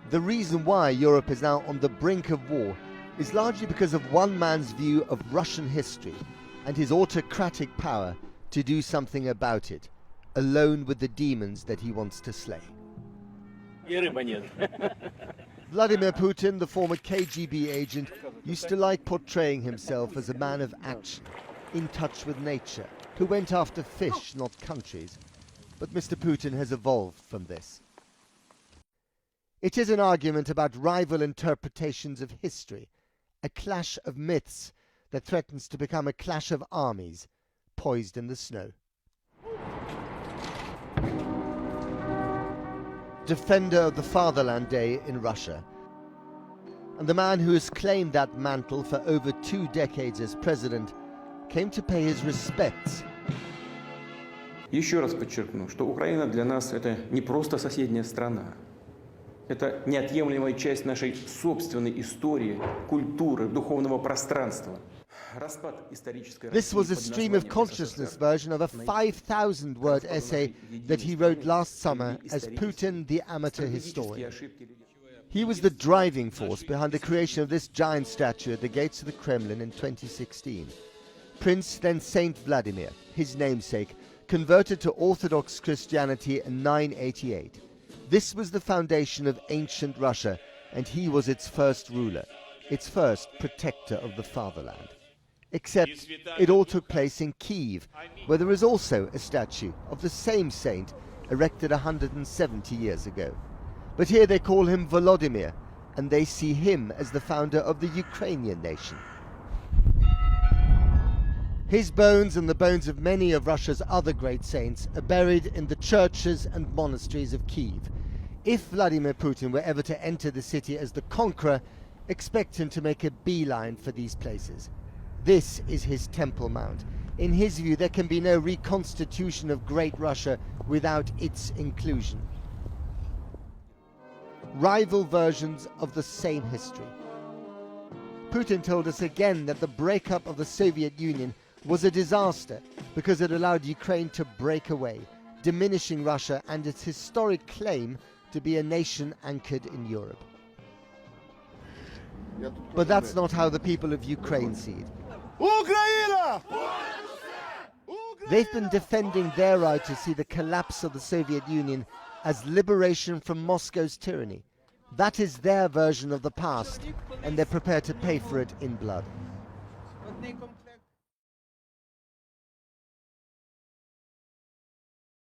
The reason why Europe is now on the brink of war is largely because of one man's view of Russian history and his autocratic power to do something about it, alone with the demons that he wants to slay. Vladimir Putin, the former KGB agent, used to like portraying himself as a man of action, in touch with nature, who went after fish, not countries. But Mr. Putin has evolved from this. It is an argument about rival interpretations of history, a clash of myths that threatens to become a clash of armies, poised in the snow. Defender of the Fatherland Day in Russia, and the man who has claimed that mantle for over 2 decades as president came to pay his respects. Еще раз подчеркну, что Украина для нас это не просто соседняя страна. Это неотъемлемая часть нашей собственной истории, культуры, духовного пространства. This was a stream of consciousness version of a 5,000-word essay that he wrote last summer as Putin the Amateur Historian. He was the driving force behind the creation of this giant statue at the gates of the Kremlin in 2016. Prince, then Saint Vladimir, his namesake, converted to Orthodox Christianity in 988. This was the foundation of ancient Russia, and he was its first ruler, its first protector of the fatherland. Except it all took place in Kyiv, where there is also a statue of the same saint erected 170 years ago. But here they call him Volodymyr, and they see him as the founder of the Ukrainian nation. His bones and the bones of many of Russia's other great saints are buried in the churches and monasteries of Kyiv. If Vladimir Putin were ever to enter the city as the conqueror, expect him to make a beeline for these places. This is his Temple Mount. In his view, there can be no reconstitution of Great Russia without its inclusion. Rival versions of the same history. Putin told us again that the breakup of the Soviet Union was a disaster because it allowed Ukraine to break away, diminishing Russia and its historic claim to be a nation anchored in Europe. But that's not how the people of Ukraine see it. They've been defending their right to see the collapse of the Soviet Union as liberation from Moscow's tyranny. That is their version of the past, and they're prepared to pay for it in blood.